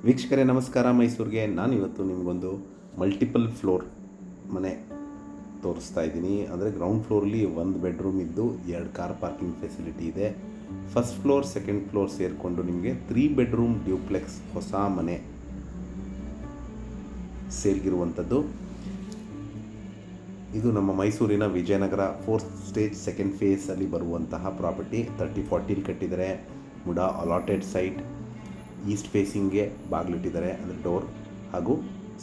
ವೀಕ್ಷಕರೇ ನಮಸ್ಕಾರ. ಮೈಸೂರಿಗೆ ನಾನು ಇವತ್ತು ನಿಮಗೊಂದು ಮಲ್ಟಿಪಲ್ ಫ್ಲೋರ್ ಮನೆ ತೋರಿಸ್ತಾ ಇದ್ದೀನಿ. ಅಂದರೆ ಗ್ರೌಂಡ್ ಫ್ಲೋರಲ್ಲಿ 1 ಬೆಡ್ರೂಮ್ ಇದ್ದು 2 ಕಾರ್ ಪಾರ್ಕಿಂಗ್ ಫೆಸಿಲಿಟಿ ಇದೆ. ಫಸ್ಟ್ ಫ್ಲೋರ್ ಸೆಕೆಂಡ್ ಫ್ಲೋರ್ ಸೇರಿಕೊಂಡು ನಿಮಗೆ 3 ಬೆಡ್ರೂಮ್ ಡ್ಯೂಪ್ಲೆಕ್ಸ್ ಹೊಸ ಮನೆ ಸೇಲ್ಗಿರುವಂಥದ್ದು. ಇದು ನಮ್ಮ ಮೈಸೂರಿನ ವಿಜಯನಗರ 4th ಸ್ಟೇಜ್ ಸೆಕೆಂಡ್ ಫೇಸಲ್ಲಿ ಬರುವಂತಹ ಪ್ರಾಪರ್ಟಿ. 30-40 ಕಟ್ಟಿದ್ದಾರೆ. MUDA allotted site. ಈಸ್ಟ್ ಫೇಸಿಂಗ್ಗೆ ಬಾಗಿಲಿಟ್ಟಿದ್ದಾರೆ, ಅಂದರೆ ಡೋರ್, ಹಾಗೂ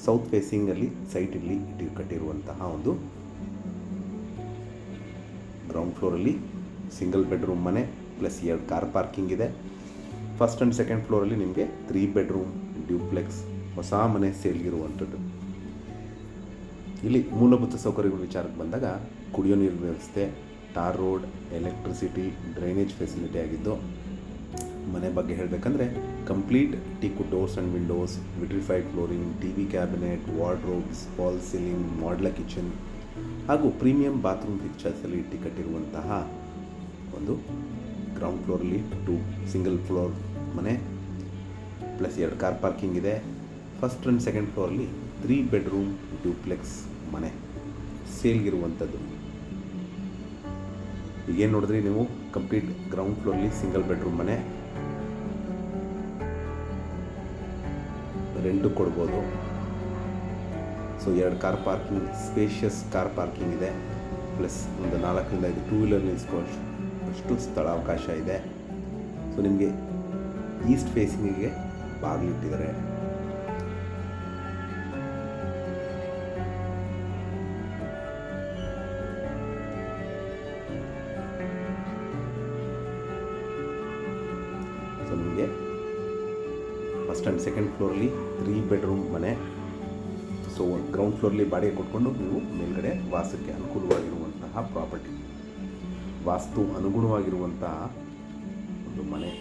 ಸೌತ್ ಫೇಸಿಂಗಲ್ಲಿ ಸೈಟಲ್ಲಿ ಕಟ್ಟಿರುವಂತಹ ಒಂದು ಗ್ರೌಂಡ್ ಫ್ಲೋರಲ್ಲಿ ಸಿಂಗಲ್ ಬೆಡ್ರೂಮ್ ಮನೆ ಪ್ಲಸ್ 2 ಕಾರ್ ಪಾರ್ಕಿಂಗ್ ಇದೆ. ಫಸ್ಟ್ ಆ್ಯಂಡ್ ಸೆಕೆಂಡ್ ಫ್ಲೋರಲ್ಲಿ ನಿಮಗೆ 3 ಬೆಡ್ರೂಮ್ ಡ್ಯೂಪ್ಲೆಕ್ಸ್ ಹೊಸ ಮನೆ ಸೇಲ್ಗಿರುವಂಥದ್ದು. ಇಲ್ಲಿ ಮೂಲಭೂತ ಸೌಕರ್ಯಗಳ ವಿಚಾರಕ್ಕೆ ಬಂದಾಗ ಕುಡಿಯೋ ನೀರಿನ ವ್ಯವಸ್ಥೆ, tar road, electricity, drainage facility ಆಗಿದ್ದು, ಮನೆ ಬಗ್ಗೆ ಹೇಳಬೇಕಂದ್ರೆ complete teak doors and windows, vitrified flooring, TV cabinet, wardrobes, fall ceiling, modular kitchen ಹಾಗೂ ಪ್ರೀಮಿಯಂ ಬಾತ್ರೂಮ್ ಫಿಕ್ಚರ್ಸಲ್ಲಿ ಕಟ್ಟಿರುವಂತಹ ಒಂದು ಗ್ರೌಂಡ್ ಫ್ಲೋರಲ್ಲಿ 2 ಸಿಂಗಲ್ ಫ್ಲೋರ್ ಮನೆ ಪ್ಲಸ್ 2 ಕಾರ್ ಪಾರ್ಕಿಂಗ್ ಇದೆ. ಫಸ್ಟ್ ಆ್ಯಂಡ್ ಸೆಕೆಂಡ್ ಫ್ಲೋರಲ್ಲಿ 3 ಬೆಡ್ರೂಮ್ ಡ್ಯೂಪ್ಲೆಕ್ಸ್ ಮನೆ ಸೇಲ್ಗಿರುವಂಥದ್ದು. ಈಗೇನು ನೋಡಿದ್ರಿ ನೀವು, ಕಂಪ್ಲೀಟ್ ಗ್ರೌಂಡ್ ಫ್ಲೋರಲ್ಲಿ ಸಿಂಗಲ್ ಬೆಡ್ರೂಮ್ ಮನೆ ರೆಂಟು ಕೊಡ್ಬೋದು. So 2 car parking, spacious car parking ಇದೆ. ಪ್ಲಸ್ ಒಂದು 4ರಿಂದ 5 ಟೂ ವೀಲರ್ ನಿಲ್ಲಿಸ್ಕೊಳ್ಳೋಷ್ಟು ಸ್ಥಳಾವಕಾಶ ಇದೆ. ಸೊ ನಿಮಗೆ ಈಸ್ಟ್ ಫೇಸಿಂಗಿಗೆ ಬಾಗಿಲಿಟ್ಟಿದ್ದಾರೆ. ಸೊ ನಿಮಗೆ ಫಸ್ಟ್ ಆ್ಯಂಡ್ ಸೆಕೆಂಡ್ ಫ್ಲೋರಲ್ಲಿ 3 ಬೆಡ್ರೂಮ್ ಮನೆ. ಸೊ ಗ್ರೌಂಡ್ ಫ್ಲೋರ್ಲಿ ಬಾಡಿಗೆ ಕೊಟ್ಕೊಂಡು ನೀವು ಮೇಲ್ಗಡೆ ವಾಸಕ್ಕೆ ಅನುಕೂಲವಾಗಿರುವಂತಹ ಪ್ರಾಪರ್ಟಿ, ವಾಸ್ತು ಅನುಗುಣವಾಗಿರುವಂತಹ ಒಂದು ಮನೆ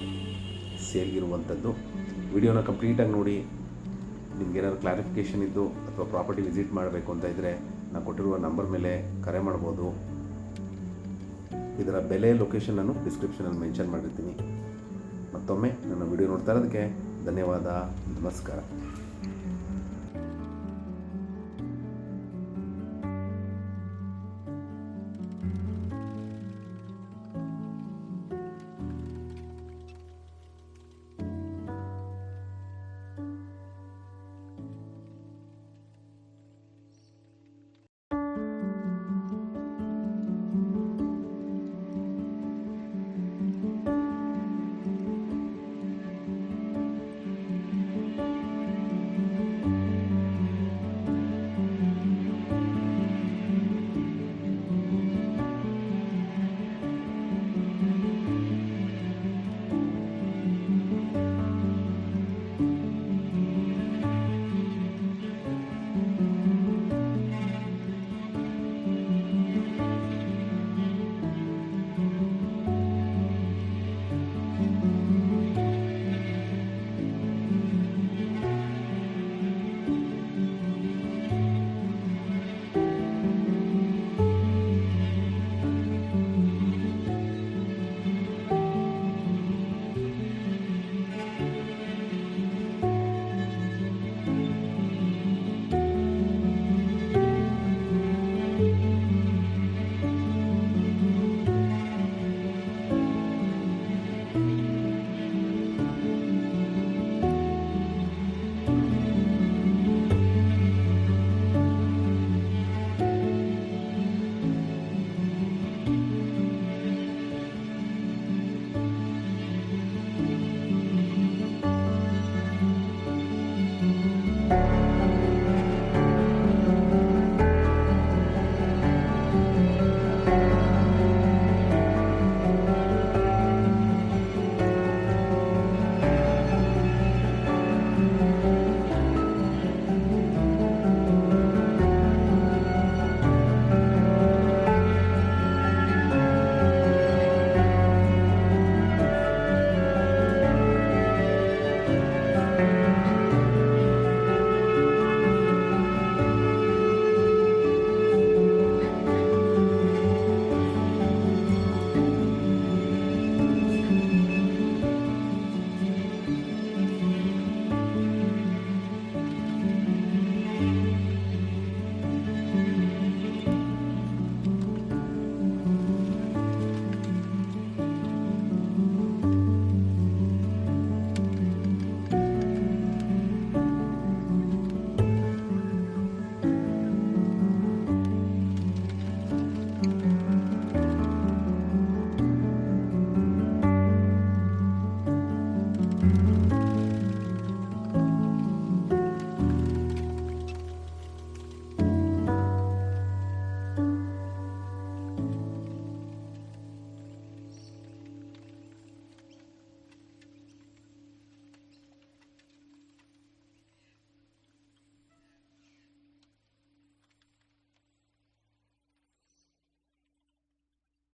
ಸೇಲ್ಗಿರುವಂಥದ್ದು. ವಿಡಿಯೋನ ಕಂಪ್ಲೀಟಾಗಿ ನೋಡಿ. ನಿಮ್ಗೇನಾದ್ರು ಕ್ಲಾರಿಫಿಕೇಷನ್ ಇದ್ದು ಅಥವಾ ಪ್ರಾಪರ್ಟಿ ವಿಸಿಟ್ ಮಾಡಬೇಕು ಅಂತ ಇದ್ದರೆ ನಾನು ಕೊಟ್ಟಿರುವ ನಂಬರ್ ಮೇಲೆ ಕರೆ ಮಾಡ್ಬೋದು. ಇದರ ಬೆಲೆ, ಲೊಕೇಶನನ್ನು ಡಿಸ್ಕ್ರಿಪ್ಷನಲ್ಲಿ ಮೆನ್ಷನ್ ಮಾಡಿರ್ತೀನಿ. ಮತ್ತೊಮ್ಮೆ ನನ್ನ ವಿಡಿಯೋ ನೋಡ್ತಾ ಇರೋದಕ್ಕೆ ಧನ್ಯವಾದ. ನಮಸ್ಕಾರ.